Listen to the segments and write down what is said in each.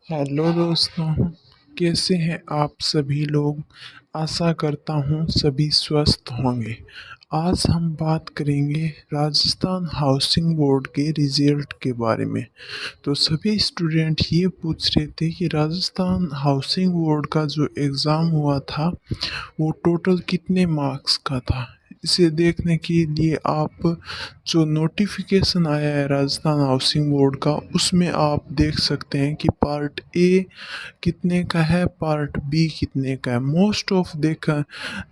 Hello दोस्तों, कैसे हैं आप सभी लोग। आशा करता हूँ सभी स्वस्थ होंगे। आज हम बात करेंगे राजस्थान हाउसिंग बोर्ड के रिजल्ट के बारे में। तो सभी स्टूडेंट ये पूछ रहे थे कि राजस्थान हाउसिंग बोर्ड का जो एग्ज़ाम हुआ था वो टोटल कितने मार्क्स का था। इसे देखने के लिए आप जो नोटिफिकेशन आया है राजस्थान हाउसिंग बोर्ड का, उसमें आप देख सकते हैं कि पार्ट ए कितने का है, पार्ट बी कितने का है। मोस्ट ऑफ देखा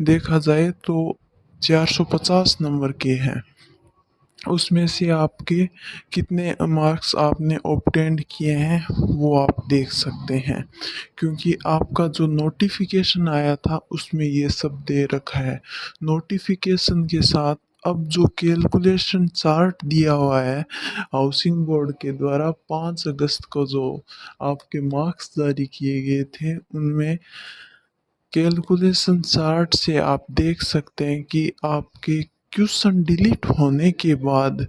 देखा जाए तो 450 नंबर के हैं। उसमें से आपके कितने मार्क्स आपने ऑब्टेंड किए हैं वो आप देख सकते हैं, क्योंकि आपका जो नोटिफिकेशन आया था उसमें ये सब दे रखा है। नोटिफिकेशन के साथ अब जो कैलकुलेशन चार्ट दिया हुआ है हाउसिंग बोर्ड के द्वारा 5 अगस्त को जो आपके मार्क्स जारी किए गए थे, उनमें कैलकुलेशन चार्ट से आप देख सकते हैं कि आपके क्वेश्चन डिलीट होने के बाद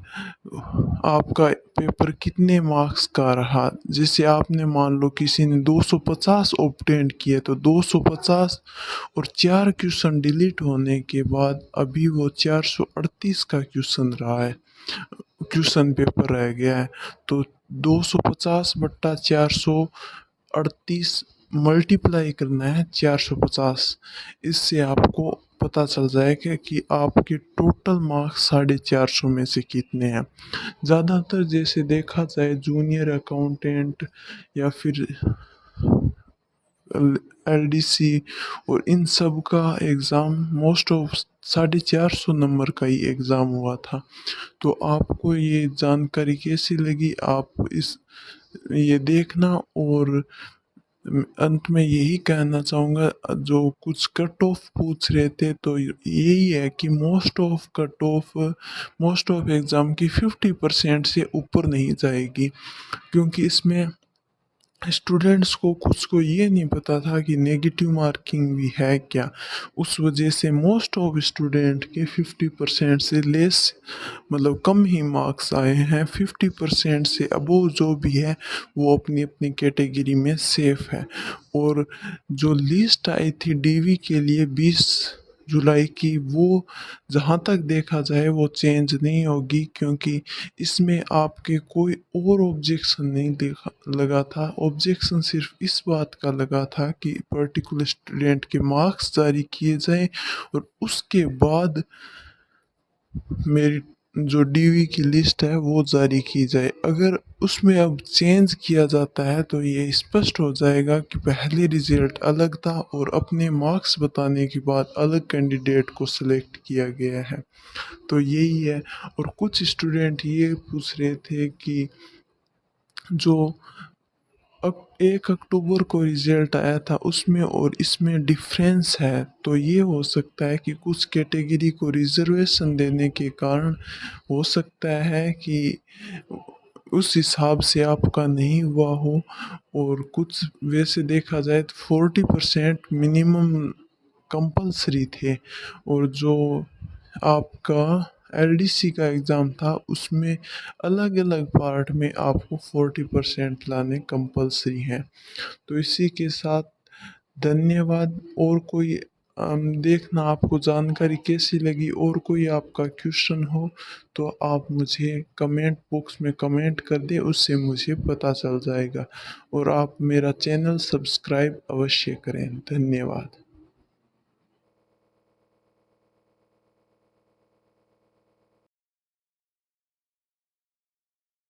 आपका पेपर कितने मार्क्स का रहा। जैसे आपने मान लो किसी ने 250 ऑब्टेंड किए तो 250 और 4 क्वेश्चन डिलीट होने के बाद अभी वो 438 का क्वेश्चन रहा है, क्वेश्चन पेपर रह गया है। तो 250 बट्टा 438 मल्टीप्लाई करना है 450। इससे आपको पता चल जाएगा कि आपके टोटल मार्क्स 450 में से कितने हैं। ज़्यादातर जैसे देखा जाए जूनियर अकाउंटेंट या फिर एलडीसी और इन सब का एग्ज़ाम मोस्ट ऑफ 450 नंबर का ही एग्ज़ाम हुआ था। तो आपको ये जानकारी कैसी लगी, आप इस ये देखना। और अंत में यही कहना चाहूँगा, जो कुछ कट ऑफ पूछ रहे थे तो यही है कि मोस्ट ऑफ एग्ज़ाम की 50% से ऊपर नहीं जाएगी, क्योंकि इसमें स्टूडेंट्स को कुछ को ये नहीं पता था कि नेगेटिव मार्किंग भी है क्या। उस वजह से मोस्ट ऑफ स्टूडेंट के 50% से लेस मतलब कम ही मार्क्स आए हैं। 50% से अबोव जो भी है वो अपनी अपनी कैटेगरी में सेफ है। और जो लिस्ट आई थी डीवी के लिए 20 जुलाई की, वो जहाँ तक देखा जाए वो चेंज नहीं होगी, क्योंकि इसमें आपके कोई और ऑब्जेक्शन नहीं देखा लगा था। ऑब्जेक्शन सिर्फ इस बात का लगा था कि पर्टिकुलर स्टूडेंट के मार्क्स जारी किए जाएं और उसके बाद मेरी जो डीवी की लिस्ट है वो जारी की जाए। अगर उसमें अब चेंज किया जाता है तो ये स्पष्ट हो जाएगा कि पहले रिजल्ट अलग था और अपने मार्क्स बताने के बाद अलग कैंडिडेट को सिलेक्ट किया गया है। तो यही है। और कुछ स्टूडेंट ये पूछ रहे थे कि जो अब 1 अक्टूबर को रिजल्ट आया था उसमें और इसमें डिफरेंस है, तो ये हो सकता है कि कुछ कैटेगरी को रिजर्वेशन देने के कारण हो सकता है कि उस हिसाब से आपका नहीं हुआ हो। और कुछ वैसे देखा जाए तो 40% मिनिमम कंपलसरी थे। और जो आपका एलडीसी का एग्ज़ाम था उसमें अलग अलग पार्ट में आपको 40% लाने कंपलसरी हैं। तो इसी के साथ धन्यवाद। और कोई देखना आपको जानकारी कैसी लगी, और कोई आपका क्वेश्चन हो तो आप मुझे कमेंट बॉक्स में कमेंट कर दें, उससे मुझे पता चल जाएगा। और आप मेरा चैनल सब्सक्राइब अवश्य करें। धन्यवाद।